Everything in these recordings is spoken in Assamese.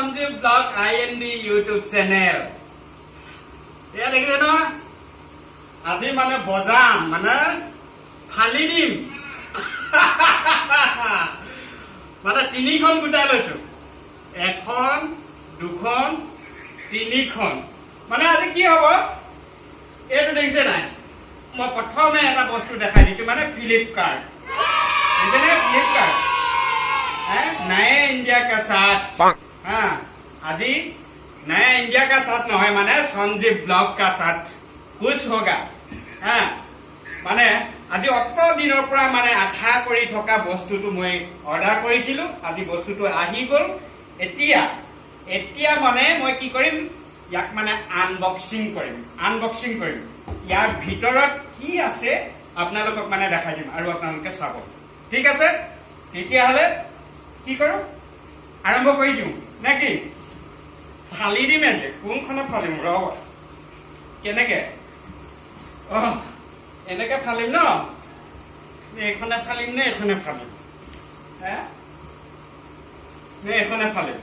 Sanjeev blog IND YouTube channel. এয়া দেখিছে নহয়, আজি মানে বজাম মানে ফালি দিম মানে 3খন গোটাই লৈছো, 1খন 2খন 3খন। মানে আজি কি হ'ব এইটো দেখিছে নাই, মই প্ৰথমে এটা বস্তু দেখাই দিছো মানে ফ্লিপকাৰ্ট देखे ना फ्लिपकार्ट नए इंडिया का साथ हाँ आज नया इंडिया का साथ न माने संजीव ब्लॉग का साथ खुश होगा हाँ माने आज अत दिन माने आशा करी थका बस्तुটো मैं अर्डार करिसिलु आज बस्तुটো आहि गल एतिया माने मैं की करिम याक माने अनबॉक्सिंग करिम यार भितरत की आछे आपनालोকক माने देखाइ दिम आरु आपनालोके चाब ठीक আছে তেতিয়া হলে কি করো আরম্ভ কৰি দিও নাকি ফালি দিম এনে কোনখনে ফালিম ৰ কেনেকে এনেকে ফালিম ন এইখনে ফালিম নে এইখনে ফালিম নে এইখনে ফালিম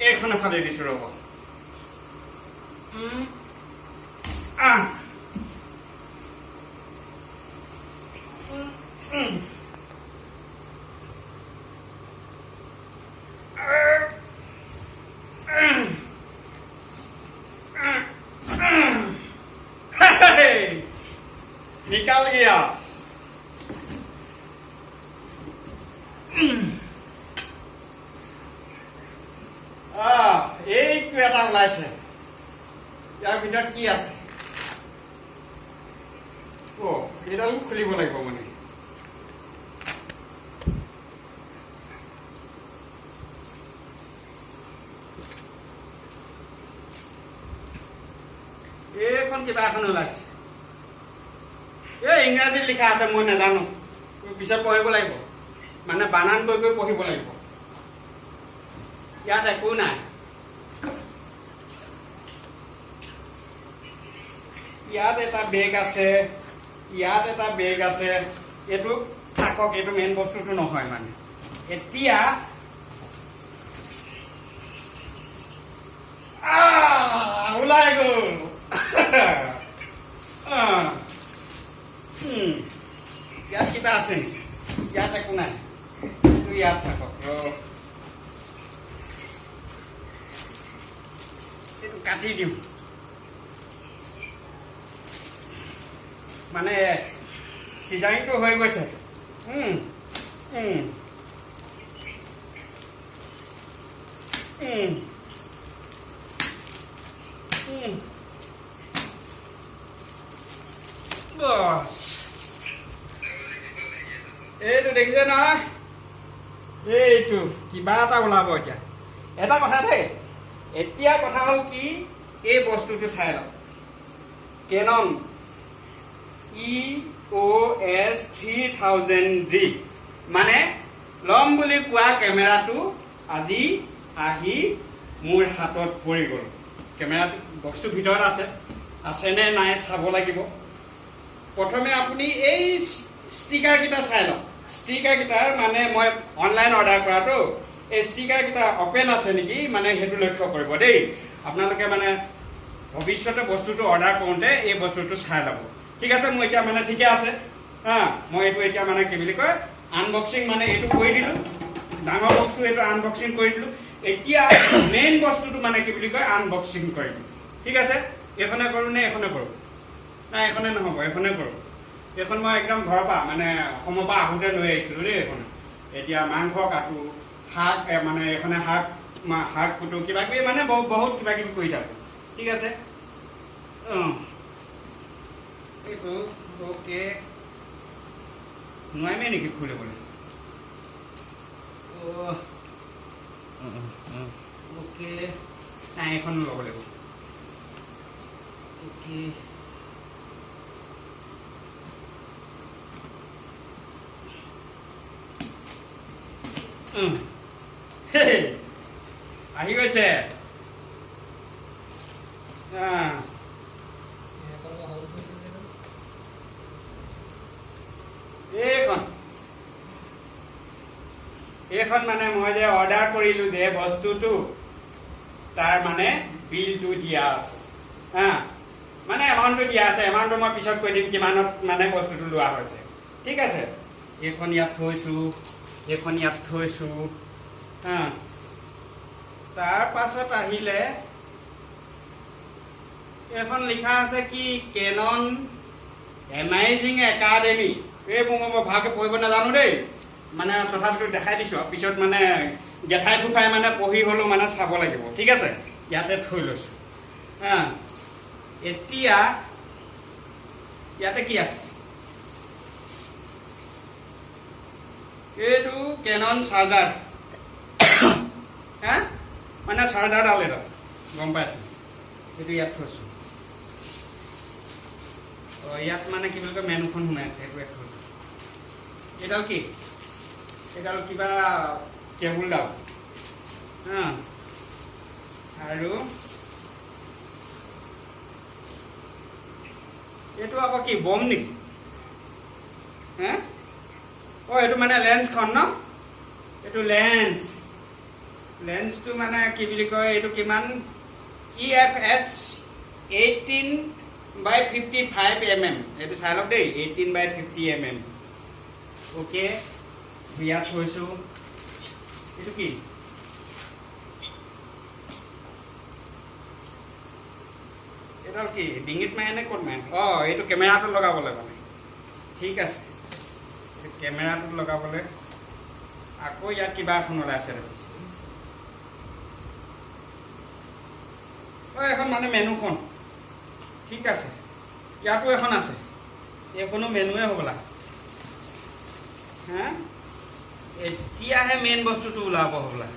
এইখনে ফালি দিছো ৰব निकाल गया এইটো এটা ওলাইছে ইয়াৰ ভিতৰত কি আছে এডাল খুলিব লাগিব মানে এইখন কিবা এখন ওলাইছে इंग्राजी लिखा আছে मैं नाजानो पिछे पढ़िब लागिब माने बानान गई गई पढ़िब लागिब यात एको नाइ यात एटा बेग आछे यात एटा बेग आछे एटु थाকক एटु मेन बस्तुটো নহয় মানে এতিয়া ওলাই গ'ল यार किता আছে यात একো নাই তুই ইয়াত থাকক এটু কাটি দিম মানে সিজাইটো হৈ গৈছে बस এইটো দেখিছে নহয় এইটো কিবা এটা ওলাব এতিয়া এটা কথা দেই এতিয়া কথা হ'ল কি এই বস্তুটো চাই লওক কেনন EOS 3000D মানে লম বুলি কোৱা কেমেৰাটো আজি আহি মোৰ হাতত পৰি গ'ল কেমেৰা বক্সটো ভিতৰত আছে নে নাই চাব লাগিব প্ৰথমে আপুনি এই स्टिकार किटा চাই লওক स्टिकार किटार माने मैं ऑनलाइन ऑर्डर करा तो ए स्टिकार किटा ओपन আছে নেকি মানে হেতু লক্ষ্য কৰিব দেই আপোনালোকে মানে ভৱিষ্যতে বস্তুটো অৰ্ডাৰ কৰোঁতে এই বস্তুটো চাই লব ঠিক আছে মই এতিয়া মানে ঠিকে আছে মই এটো এতিয়া মানে কি বুলি কয় আনবক্সিং মানে এটো কৰি দিলো ডাঙৰ বস্তু এটো আনবক্সিং কৰি দিলো এতিয়া মেইন বস্তুটো মানে কি বুলি কয় আনবক্সিং কৰিম ঠিক আছে এখনে কৰো নে এখনে কৰো না এখনে নহব এখনে কৰো এখন মই একদম ঘৰ পা মানে অসমৰ পা আহুতে লৈ আহিছিলো দেই এখন এতিয়া মাংস কাটো শাক মানে এখনে শাক কুটো কিবা কিবি মানে বহুত কিবা কিবি কৰি থাকো ঠিক আছে এইটো ওকে নোৱাৰিমে নেকি খুলিবলৈ ওকে নাই এখন ল'ব লাগিব ওকে আহি গৈছে এইখন এইখন মানে মই যে অৰ্ডাৰ কৰিলোঁ যে বস্তুটো তাৰ মানে বিলটো দিয়া আছে হা মানে এমাউণ্টটো দিয়া আছে এমাউণ্টটো মই পিছত কৈ দিম কিমানত মানে বস্তুটো লোৱা হৈছে ঠিক আছে এইখন ইয়াত থৈছোঁ হা তাৰ পাছত আহিলে এখন লিখা আছে কি কেনন এমাইজিং একাডেমি এইবোৰ মই ভালকৈ পঢ়িব নাজানো দেই মানে তথাপিতো দেখাই দিছোঁ পিছত মানে গেঠাই ফুফাই মানে পঢ়ি হ'লেও মানে চাব লাগিব ঠিক আছে ইয়াতে থৈ লৈছোঁ হা এতিয়া ইয়াতে কি আছে এইটো কেনন চাৰ্জাৰ হা মানে চাৰ্জাৰডাল এটা গম পাইছোঁ এইটো ইয়াত থৈছোঁ ইয়াত মানে কি বুলি কয় মেনুখন সোমাই আছে সেইটো ইয়াত থৈছোঁ এইডাল কি এইডাল কিবা কেবুলডাল হা আৰু এইটো আকৌ কি বম নেকি হা এইটো মানে লেন্সখন ন এইটো লেন্সটো মানে কি বুলি কয় এইটো কিমান EFS 18/55 mm এইটো চাই লওক দেই 18/50 mm অ'কে ইয়াত থৈছোঁ এইটো কি এইডাল কি ডিঙিত মাৰে নে ক'ত মাৰে এইটো কেমেৰাটোত লগাবলৈ মানে ঠিক আছে কেমেৰাটোত লগাবলৈ আকৌ ইয়াত কিবা এখন ওলাইছে এখন মানে মেনুখন ঠিক আছে ইয়াতো এখন আছে এইখনো মেনুৱে হ'বলা হা এতিয়াহে মেইন বস্তুটো ওলাব হ'বলা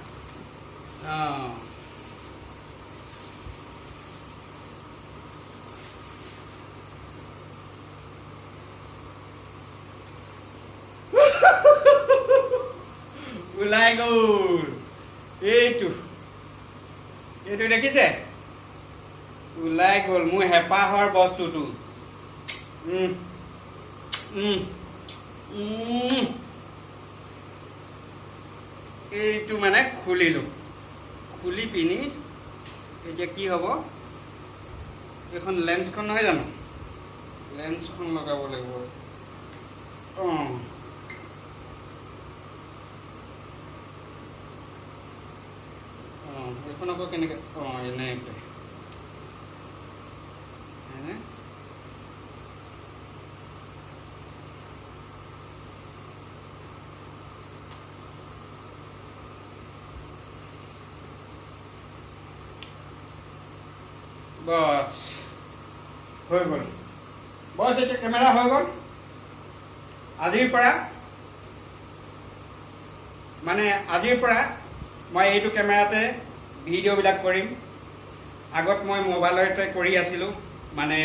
ওলাই গ'ল এইটো দেখিছে ওলাই গ'ল মোৰ হেঁপাহৰ বস্তুটো এইটো মানে খুলিলোঁ খুলি পিনি এতিয়া কি হ'ব এইখন লেন্সখন নহয় জানো লেন্সখন লগাব লাগিব এইখন আকৌ কেনেকৈ এনেকৈ বস হৈ গ'ল বস এতিয়া কেমেৰা হৈ গ'ল আজিৰ পৰা মই এইটো কেমেৰাতে ভিডিঅ'বিলাক কৰিম আগত মই মোবাইলতে কৰি আছিলোঁ মানে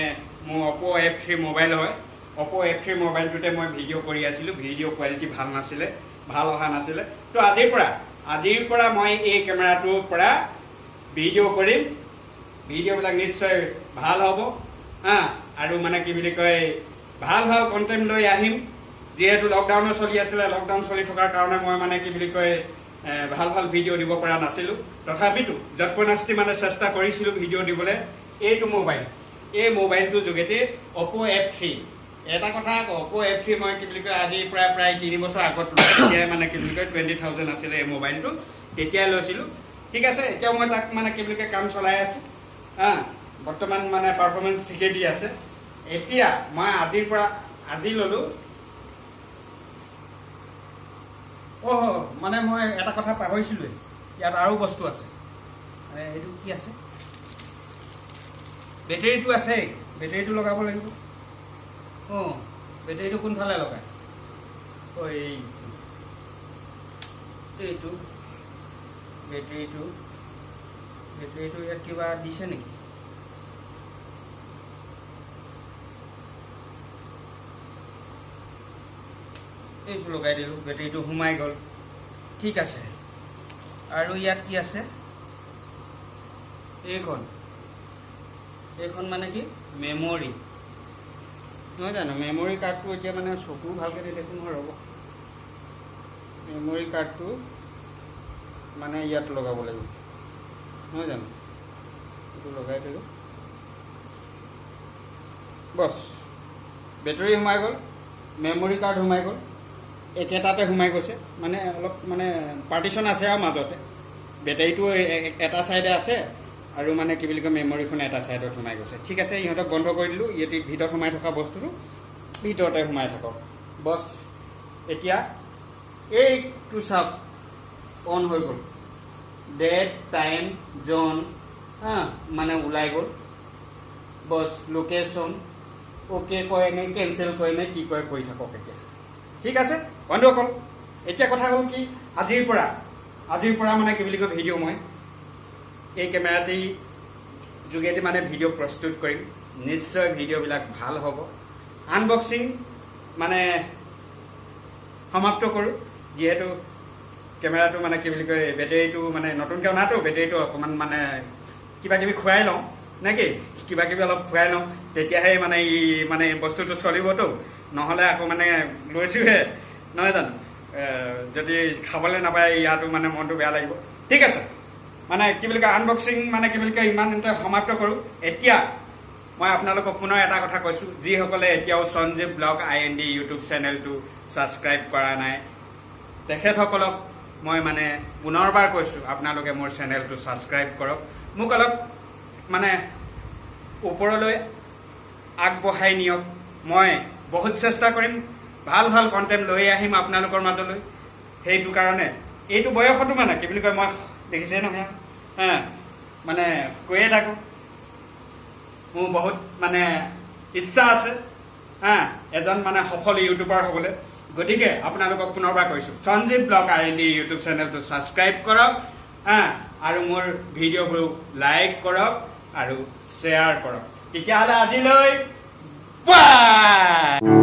মোৰ Oppo F3 মোবাইল হয় Oppo F3 মোবাইলটোতে মই ভিডিঅ' কৰি আছিলোঁ ভিডিঅ' কোৱালিটি ভাল অহা নাছিলে তো আজিৰ পৰা মই এই কেমেৰাটোৰ পৰা ভিডিঅ' কৰিম ভিডিঅ'বিলাক নিশ্চয় ভাল হ'ব হা আৰু মানে কি বুলি কয় ভাল কণ্টেণ্ট লৈ আহিম যিহেতু লকডাউনো চলি আছিলে লকডাউন চলি থকাৰ কাৰণে মই মানে কি বুলি কয় ভাল ভিডিঅ' দিব পৰা নাছিলোঁ তথাপিতো যৎপনাস্তি মানে চেষ্টা কৰিছিলোঁ ভিডিঅ' দিবলৈ এইটো এই মোবাইলটোৰ যোগেদি Oppo F3 এটা কথা Oppo F3 মই কি বুলি কয় আজি প্ৰায় 3 বছৰ আগত তেতিয়া মানে কি বুলি কয় 20,000 আছিলে এই মোবাইলটো তেতিয়াই লৈছিলোঁ ঠিক আছে এতিয়াও মই তাক মানে কি বুলি কয় কাম চলাই আছোঁ হা বৰ্তমান মানে পাৰফৰ্মেঞ্চ ঠিকে দি আছে এতিয়া মই আজি ল'লোঁ মানে মই এটা কথা পাহৰিছিলোঁ ইয়াত আৰু বস্তু আছে এইটো কি আছে বেটেৰীটো আছে বেটেৰীটো লগাব লাগিব বেটেৰীটো কোনফালে লগায় এইটো বেটেৰীটো ইয়াত কিবা দিছে নেকি এইটো লগাই দিলোঁ বেটেৰীটো সোমাই গ'ল ঠিক আছে আৰু ইয়াত কি আছে এইখন মানে কি মেমৰি নহয় জানো মেমৰি কাৰ্ডটো এতিয়া মানে চকু ভালকৈ দেখোন ৰ'ব মেমৰি কাৰ্ডটো মানে ইয়াত লগাব লাগিব নহয় জানো এইটো লগাই দিলোঁ বছ বেটাৰী সোমাই গ'ল মেমৰি কাৰ্ড সোমাই গ'ল একেটাতে সোমাই গৈছে মানে অলপ মানে পাৰ্টিশ্যন আছে আৰু মাজতে বেটাৰীটো এটা ছাইডে আছে আৰু মানে কি বুলি কয় মেমৰিখন এটা ছাইডত সোমাই গৈছে ঠিক আছে ইহঁতক বন্ধ কৰি দিলোঁ ইয়াতে ভিতৰত সোমাই থকা বস্তুটো ভিতৰতে সোমাই থাকক বছ এতিয়া এইটো চাওক অন হৈ গ'ল ডেট টাইম জন মানে ওলাই গ'ল বছ লোকেশ্যন অ'কে কয় নে কেঞ্চেল কৰে নে কি কয় কৰি থাকক এতিয়া ঠিক আছে বন্ধুসকল এতিয়া কথা হ'ল কি আজিৰ পৰা মানে কি বুলি কয় ভিডিঅ' মই এই কেমেৰাটি যোগেদি মানে ভিডিঅ' প্ৰস্তুত কৰিম নিশ্চয় ভিডিঅ'বিলাক ভাল হ'ব আনবক্সিং মানে সমাপ্ত কৰোঁ যিহেতু কেমেৰাটো মানে কি বুলি কয় বেটেৰীটো মানে নতুনকৈ অনাটো বেটেৰীটো অকণমান মানে কিবা কিবি খুৱাই লওঁ নে কি কিবা কিবি অলপ খুৱাই লওঁ তেতিয়াহে মানে ই মানে বস্তুটো চলিবতো নহ'লে আকৌ মানে লৈছোঁহে নহয় জানো যদি খাবলৈ নাপায় ইয়াতো মানে মনটো বেয়া লাগিব ঠিক আছে মানে কি বুলি কয় আনবক্সিং মানে কি বুলি কয় ইমানতে সমাপ্ত কৰোঁ এতিয়া মই আপোনালোকক পুনৰ এটা কথা কৈছোঁ যিসকলে এতিয়াও সঞ্জীৱ ব্লগ IND ইউটিউব চেনেলটো ছাবস্ক্ৰাইব কৰা নাই তেখেতসকলক মই মানে পুনৰবাৰ কৈছোঁ আপোনালোকে মোৰ চেনেলটো ছাবস্ক্ৰাইব কৰক মোক অলপ মানে ওপৰলৈ আগবঢ়াই নিয়ক মই বহুত চেষ্টা কৰিম ভাল ভাল কণ্টেণ্ট লৈ আহিম আপোনালোকৰ মাজলৈ সেইটো কাৰণে এইটো বয়সতো মানে কি বুলি কয় মই দেখিছে নহয় মানে কৈয়ে থাকোঁ মোৰ বহুত মানে ইচ্ছা আছে এজন মানে সফল ইউটিউবাৰ হ'বলৈ গতিকে আপোনালোকক পুনৰবাৰ কৈছোঁ সঞ্জীৱ ব্লগ IND ইউটিউব চেনেলটো ছাবস্ক্ৰাইব কৰক আৰু মোৰ ভিডিঅ'বোৰ লাইক কৰক আৰু শ্বেয়াৰ কৰক তেতিয়াহ'লে আজিলৈ বাই